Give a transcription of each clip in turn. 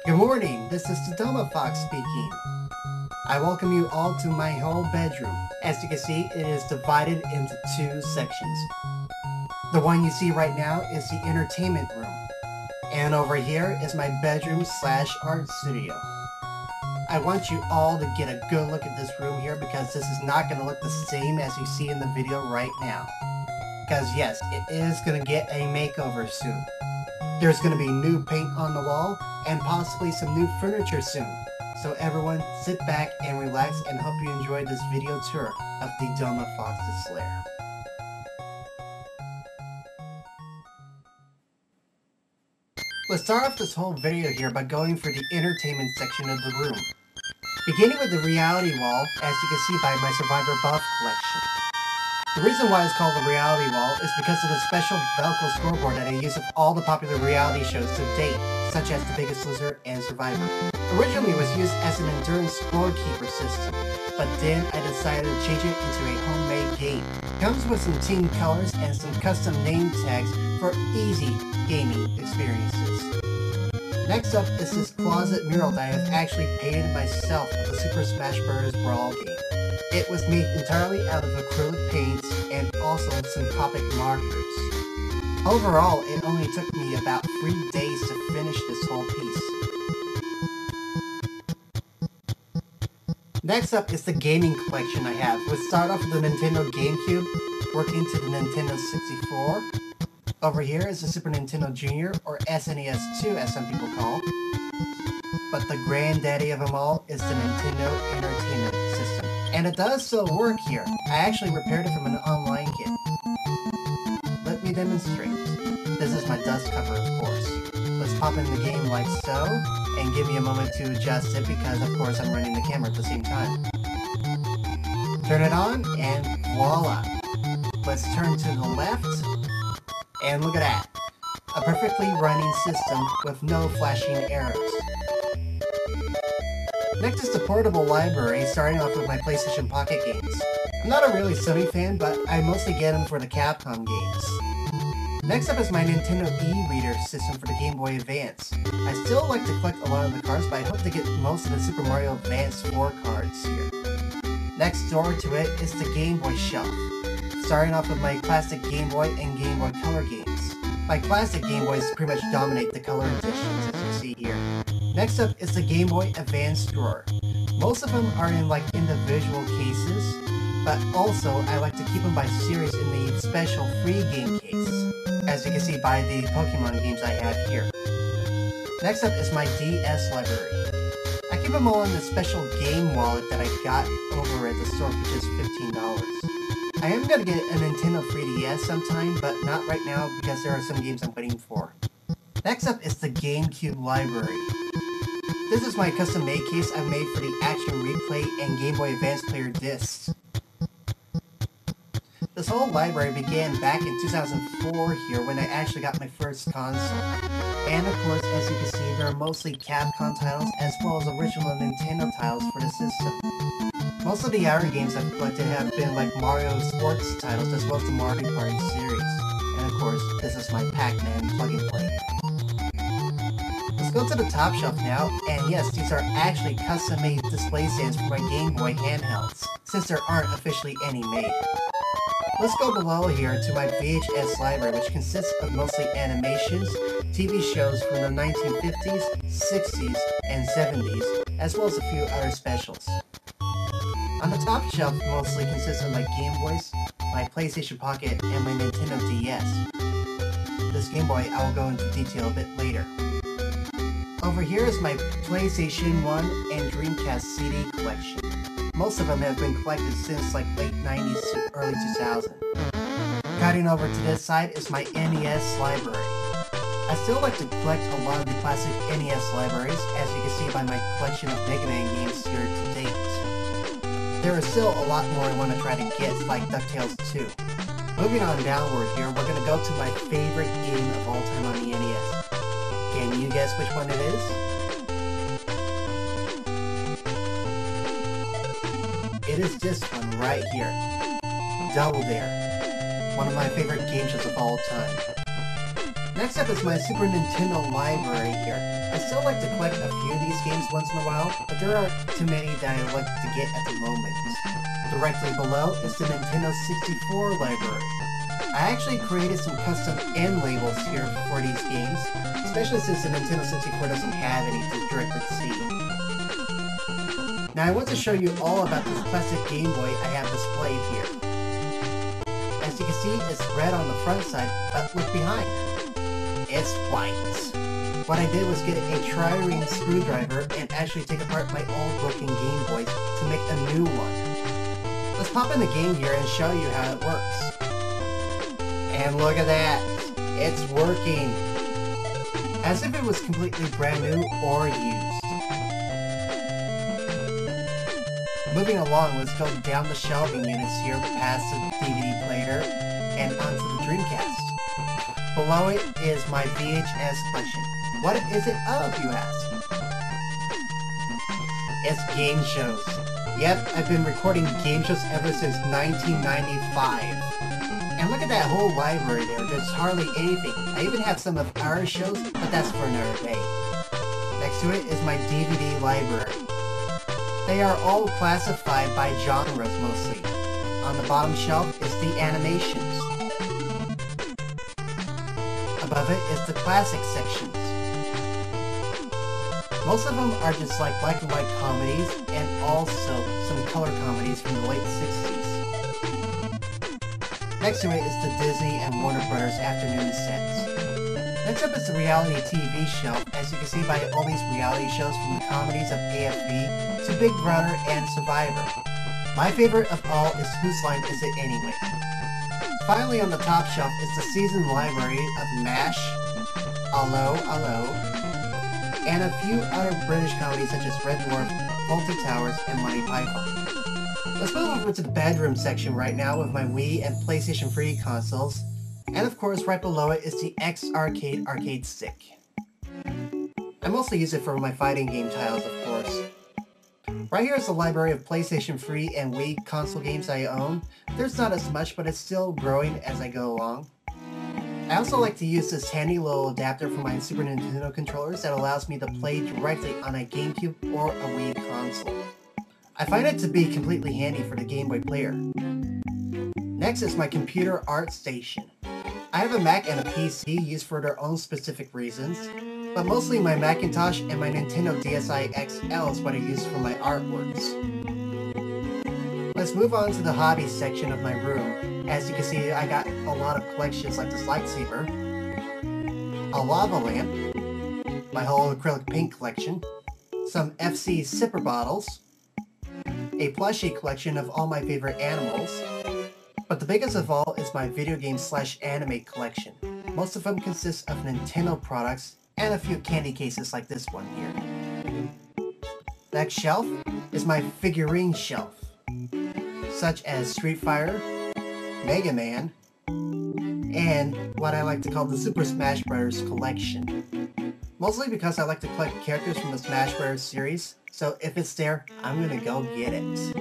Good morning, this is Tadoma Fox speaking. I welcome you all to my whole bedroom. As you can see, it is divided into two sections. The one you see right now is the entertainment room. And over here is my bedroom / art studio. I want you all to get a good look at this room here because this is not going to look the same as you see in the video right now. Because yes, it is going to get a makeover soon. There's going to be new paint on the wall and possibly some new furniture soon. So everyone sit back and relax and hope you enjoyed this video tour of the Doma Fox's lair. Let's start off this whole video here by going for the entertainment section of the room. Beginning with the reality wall, as you can see by my Survivor Buff collection. The reason why it's called the reality wall is because of the special Velcro scoreboard that I use of all the popular reality shows to date, such as The Biggest Loser and Survivor. Originally it was used as an endurance scorekeeper system, but then I decided to change it into a homemade game. It comes with some team colors and some custom name tags for easy gaming experiences. Next up is this closet mural that I have actually painted myself with the Super Smash Bros. Brawl game. It was made entirely out of acrylic paints and also some Copic markers. Overall, it only took me about 3 days to finish this whole piece. Next up is the gaming collection I have. We'll start off with the Nintendo GameCube, working to the Nintendo 64. Over here is the Super Nintendo Junior, or SNES 2 as some people call. But the granddaddy of them all is the Nintendo Entertainment System. And it does still work here. I actually repaired it from an online kit. Let me demonstrate. This is my dust cover, of course. Let's pop in the game like so, and give me a moment to adjust it because of course I'm running the camera at the same time. Turn it on, and voila! Let's turn to the left, and look at that. A perfectly running system with no flashing arrows. Next is the portable library, starting off with my PlayStation Pocket games. I'm not a really Sony fan, but I mostly get them for the Capcom games. Next up is my Nintendo e-reader system for the Game Boy Advance. I still like to collect a lot of the cards, but I hope to get most of the Super Mario Advance 4 cards here. Next door to it is the Game Boy shelf, starting off with my classic Game Boy and Game Boy Color games. My classic Game Boys pretty much dominate the color editions, as you see here. Next up is the Game Boy Advance drawer. Most of them are in like individual cases, but also I like to keep them by series in the special free game case, as you can see by the Pokemon games I have here. Next up is my DS library. I keep them all in the special game wallet that I got over at the store for just $15. I am going to get a Nintendo 3DS sometime, but not right now because there are some games I'm waiting for. Next up is the GameCube library. This is my custom-made case I made for the Action Replay and Game Boy Advance player discs. This whole library began back in 2004 here when I actually got my first console. And of course, as you can see, there are mostly Capcom titles as well as original Nintendo titles for the system. Most of the outer games I've collected have been like Mario sports titles as well as the Mario Party series. And of course, this is my Pac-Man plug-and-play. Let's go to the top shelf now, and yes, these are actually custom-made display stands for my Game Boy handhelds, since there aren't officially any made. Let's go below here to my VHS library, which consists of mostly animations, TV shows from the 1950s, 60s, and 70s, as well as a few other specials. On the top shelf mostly consists of my Game Boys, my PlayStation Pocket, and my Nintendo DS. This Game Boy I will go into detail a bit later. Over here is my PlayStation 1 and Dreamcast CD collection. Most of them have been collected since like late 90s to early 2000. Cutting over to this side is my NES library. I still like to collect a lot of the classic NES libraries, as you can see by my collection of Mega Man games here to date. There is still a lot more I want to try to get, like DuckTales 2. Moving on downward here, we're going to go to my favorite game of all time on the NES. Can you guess which one it is? It is this one right here. Double Dare. One of my favorite game shows of all time. Next up is my Super Nintendo library here. I still like to collect a few of these games once in a while, but there aren't too many that I like to get at the moment. Directly below is the Nintendo 64 library. I actually created some custom end labels here for these games, especially since the Nintendo 64 doesn't have any to directly see. Now I want to show you all about this classic Game Boy I have displayed here. As you can see, it's red on the front side, but look behind. It's white. What I did was get a tri-ring screwdriver and actually take apart my old broken Game Boys to make a new one. Let's pop in the game here and show you how it works. And look at that! It's working! As if it was completely brand new or used. Moving along, let's go down the shelving units here past the DVD player and onto the Dreamcast. Below it is my VHS collection. What is it of, you ask? It's game shows. Yep, I've been recording game shows ever since 1995. And look at that whole library there, there's hardly anything. I even have some of our shows, but that's for another day. Next to it is my DVD library. They are all classified by genres mostly. On the bottom shelf is the animations. Above it is the classic sections. Most of them are just like black and white comedies, and also some color comedies from the late 60s. Next to it is the Disney and Warner Brothers afternoon sets. Next up is the reality TV shelf, as you can see by all these reality shows from the comedies of AFV to Big Brother and Survivor. My favorite of all is Whose Line Is It Anyway? Finally on the top shelf is the season library of MASH, Allo, Allo, and a few other British comedies such as Red Dwarf, Fawlty Towers, and Monty Python. Let's move over to the bedroom section right now with my Wii and PlayStation 3 consoles, and of course right below it is the X-Arcade arcade stick. I mostly use it for my fighting game titles, of course. Right here is the library of PlayStation 3 and Wii console games I own. There's not as much, but it's still growing as I go along. I also like to use this handy little adapter for my Super Nintendo controllers that allows me to play directly on a GameCube or a Wii console. I find it to be completely handy for the Game Boy player. Next is my computer art station. I have a Mac and a PC used for their own specific reasons, but mostly my Macintosh and my Nintendo DSi XL is what I use for my artworks. Let's move on to the hobby section of my room. As you can see, I got a lot of collections like this lightsaber, a lava lamp, my whole acrylic paint collection, some FC sipper bottles, a plushie collection of all my favorite animals, but the biggest of all is my video game / anime collection. Most of them consist of Nintendo products and a few candy cases like this one here. Next shelf is my figurine shelf, such as Street Fighter, Mega Man, and what I like to call the Super Smash Bros. Collection. Mostly because I like to collect characters from the Smash Bros. Series, so if it's there, I'm gonna go get it.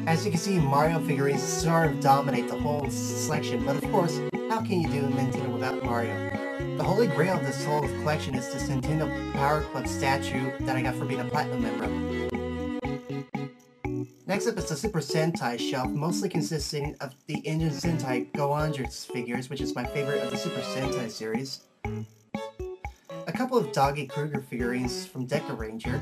As you can see, Mario figurines sort of dominate the whole selection, but of course, how can you do Nintendo without Mario? The holy grail of this whole collection is this Nintendo Power Club statue that I got for being a Platinum member. Next up is the Super Sentai shelf, mostly consisting of the Engine Sentai Go-Onjutsu figures, which is my favorite of the Super Sentai series. A couple of Doggy Kruger figurines from Deca Ranger.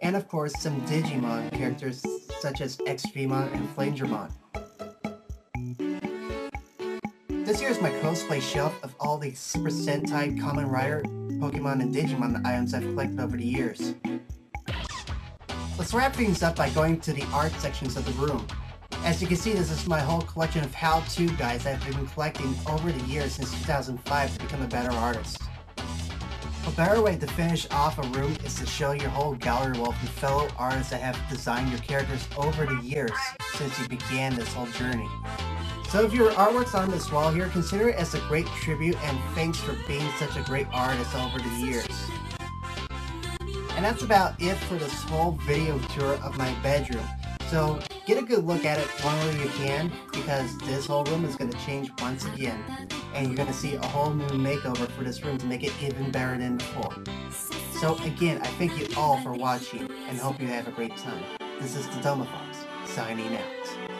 And of course, some Digimon characters such as Extremon and Flangermon. This here is my cosplay shelf of all the Super Sentai, Kamen Rider, Pokemon, and Digimon items I've collected over the years. Let's wrap things up by going to the art sections of the room. As you can see, this is my whole collection of how-to guides I've been collecting over the years since 2005 to become a better artist. A better way to finish off a room is to show your whole gallery wall from fellow artists that have designed your characters over the years since you began this whole journey. So if your artwork's on this wall here, consider it as a great tribute and thanks for being such a great artist over the years. And that's about it for this whole video tour of my bedroom. So get a good look at it while you can, because this whole room is going to change once again. and you're going to see a whole new makeover for this room to make it even better than before. So again, I thank you all for watching and hope you have a great time. This is the Domafox, signing out.